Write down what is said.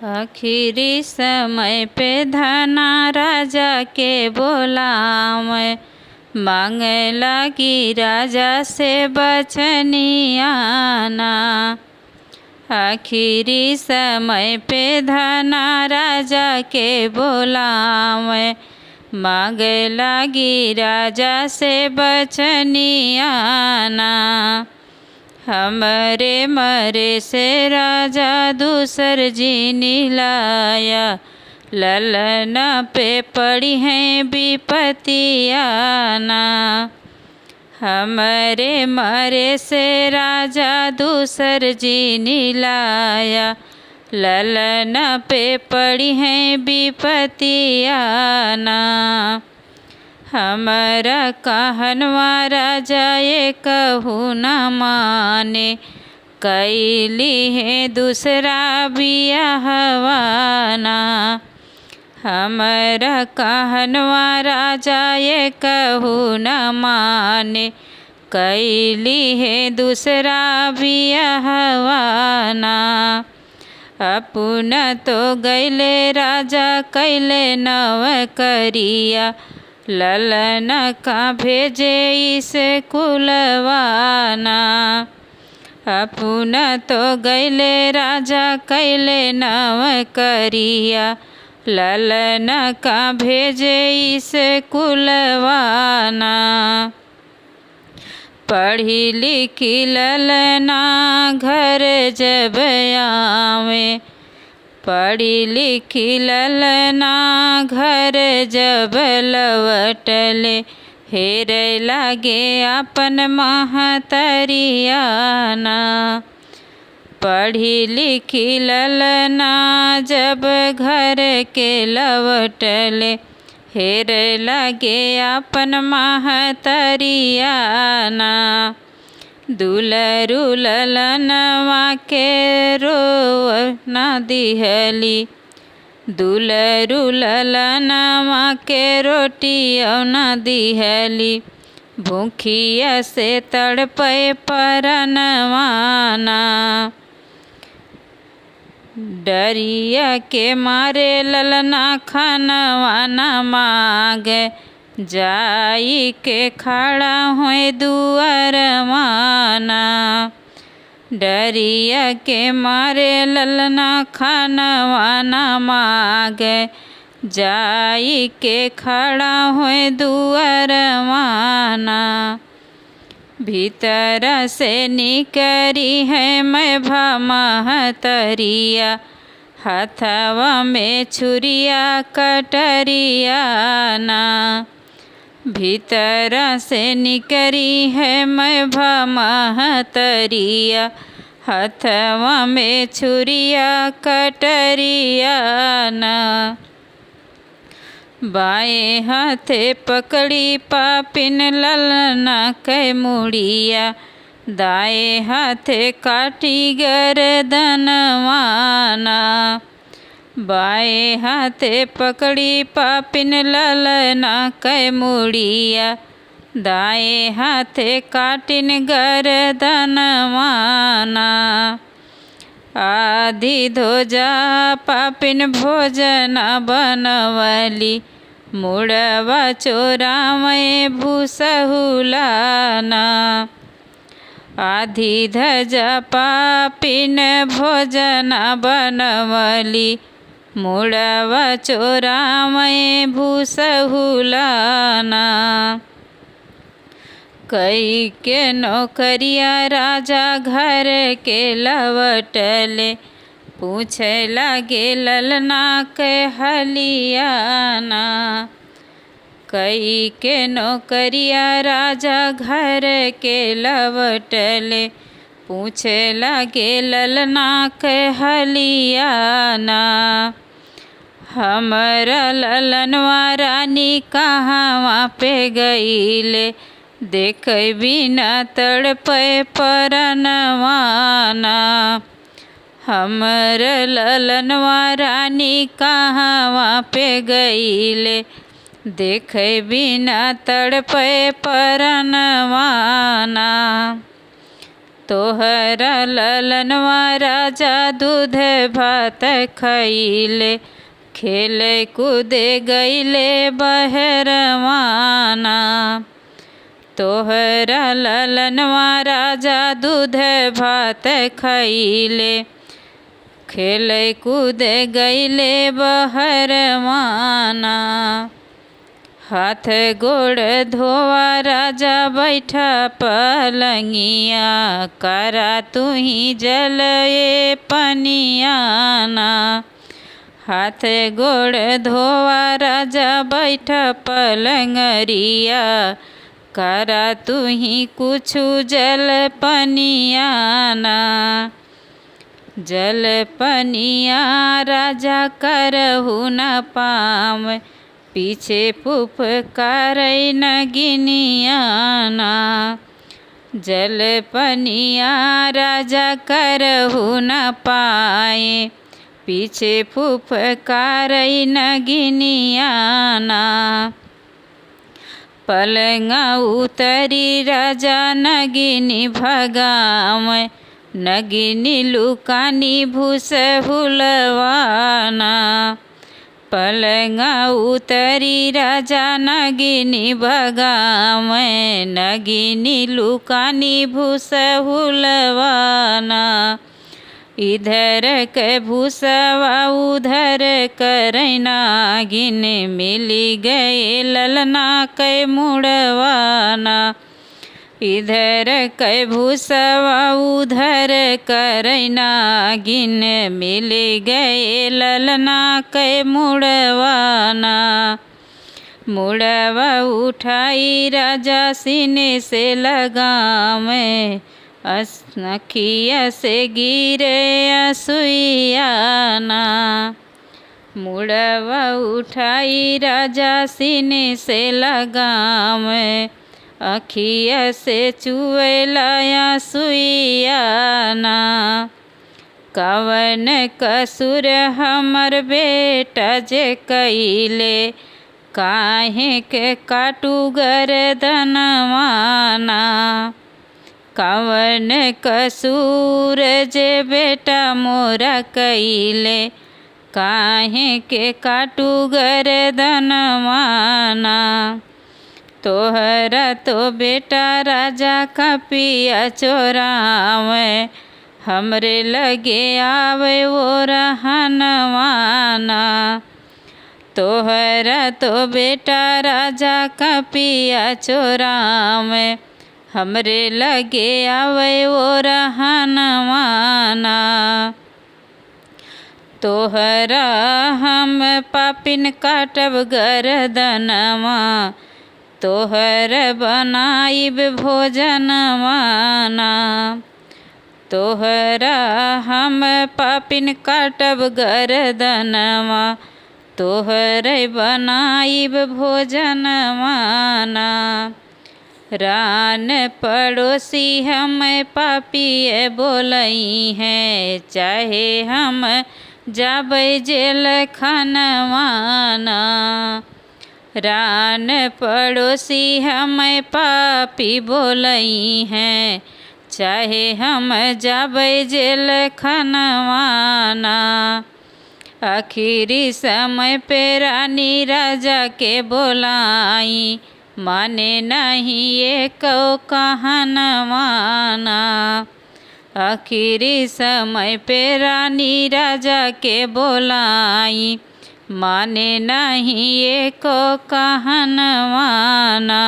आखिरी समय पे धना राजा के बोलावे, मांगे लगी राजा से बचनियाना। आखिरी समय पे धना राजा के बोलावे, मांगे लगी राजा से बचनियाना। हमरे मरे से राजा दूसर जीनी लाया, ललन पे पड़ी हैं विपतियाना। हमरे मरे से राजा दूसर जीनी लाया, ललन पे पड़ी हैं विपतियाना। हमरा कहनवा राजा ये कहू न माने, कैली है दूसरा बियाहवाना। हमरा कहनवा राजा ये कहू न माने, कैली है दूसरा बियाहवाना। अपना तो गैले राजा कैले नव करिया, ललन का भेजे इस कुलवाना। अपना तो गैले राजा कैले नव करिया, ललन का भेजे इस कुलवाना। पढ़ी लिखी ललना घर जब आवे, पढ़ी लिखी ललना घर जब लवटले, हेरे लागे अपन महतरियाना। पढ़ी लिखी ललना जब घर के लवटले, हेरे लागे अपन महतरियाना। दुलरू ललनवा के रोव न दिहली, दुलरू ललनवा के रोटी न दिहली। भूखिया से तड़पे परनवाना, डरिया के मारे ललना खानवा न मांगे, जाई के खड़ा हुए दुअरवाना। डरिया के मारे ललना खानवा न मांगे, जाई के खड़ा हुए दुअरवाना। भीतर से निकरी है मैं महतरिया, हाथवा में छुरिया कटरियाना। भीतर से निकरी है मैं महतरिया, हाथवा में छुरिया कटरियाना। बाएं हाथे पकड़ी पापिन ललना के मुड़िया, दाएं हाथे काटी गर्दनवाना। बाएं हाथे पकड़ी पापिन ललना के मुड़िया, दाएं हाथे काटिन गर्दनवाना। आधी धोजा पापिन भोजन बनवली, मुड़वा चोरावे भूसहुलाना। आधी धजा पापिन भोजन बनवली, मुड़वा चोरावे भूसहुलाना। कई के नौकरिया राजा घर के लवटले, पूछे लगे ललना के हलियाना। कई के नौकरिया राजा घर के लवटले, पूछे लगे ललना के हलियाना। हमरा ललनवा रानी कहाँ पे गईले, देख बिना तड़पे परनवाना। हमर ललनवा रानी कहाँ पे गईले, देख बिना तड़पे परनवाना। तोहरा ललनवा राजा दूध भात खइले, खेले कूदे गईले बहरवाना। तोहरा ललनवा राजा दूध भात खइले, खेले कूदे गईले बहरवाना। हाथ गोड़ धोवा राजा बैठा पलंगिया, करा तू ही जल ये पनियाना। हाथ गोड़ धोवा राजा बैठा पलंगरिया, करा तू ही कुछु जल पनियाना। जल पनिया राजा करहु न पाम, पीछे फुफकारै नगिनियाना। जल पनिया राजा करहु न पाए, पीछे फुफकारै नगिनियाना। पलंगा उतरी राजा नगिनी भगावै, नगिनी लुकानी भूस हुलवाना। पलंगा उतरी राजा नगिनी भगावै, नगिनी लुकानी भूस हुलवाना। इधर के भूसवा उधर करै नागिन, मिली गए ललना के मुड़वाना। इधर के भूसवा उधर करै नागिन, मिली गए ललना के मुड़वाना। मुड़वा उठाई राजा सीने से लगावे, अखिया से गिरे असुइयाना। मुड़वा उठाई राजा सीने से लगावे, अखिया से चुएला असुइयाना। कवन कसुर हमर बेटा जे कइले, काहे के काटू गर्दनवाना। कवन कसूर जे बेटा मोरा कइले, काहे के काटू गर्दनवाना। तोहरा तो बेटा राजा कपिया चोरावे, हमरे लगे आवे वो रहनवाना। तोहरा तो बेटा राजा कपिया चोरावे, हमरे लगे आवे वो रहनवाना। तोहरा हम पापिन काटब गर्दनवा, तोहर बनाइब भोजनवाना। तोहरा हम पापिन काटब गर्दनवा, तोहर बनाइब भोजनवाना। रान पड़ोसी हम पापिए बोलई हैं, चाहे हम जाबै जेल खनवाना। रान पड़ोसी हम पापी बोलई हैं, चाहे हम जाबै जेल खनवाना। आखिरी समय पे रानी राजा के बोलाई, माने नहीं एको कहनवाना। आखिरी समय पे रानी राजा के बोलाई, माने नहीं एको कहनवाना।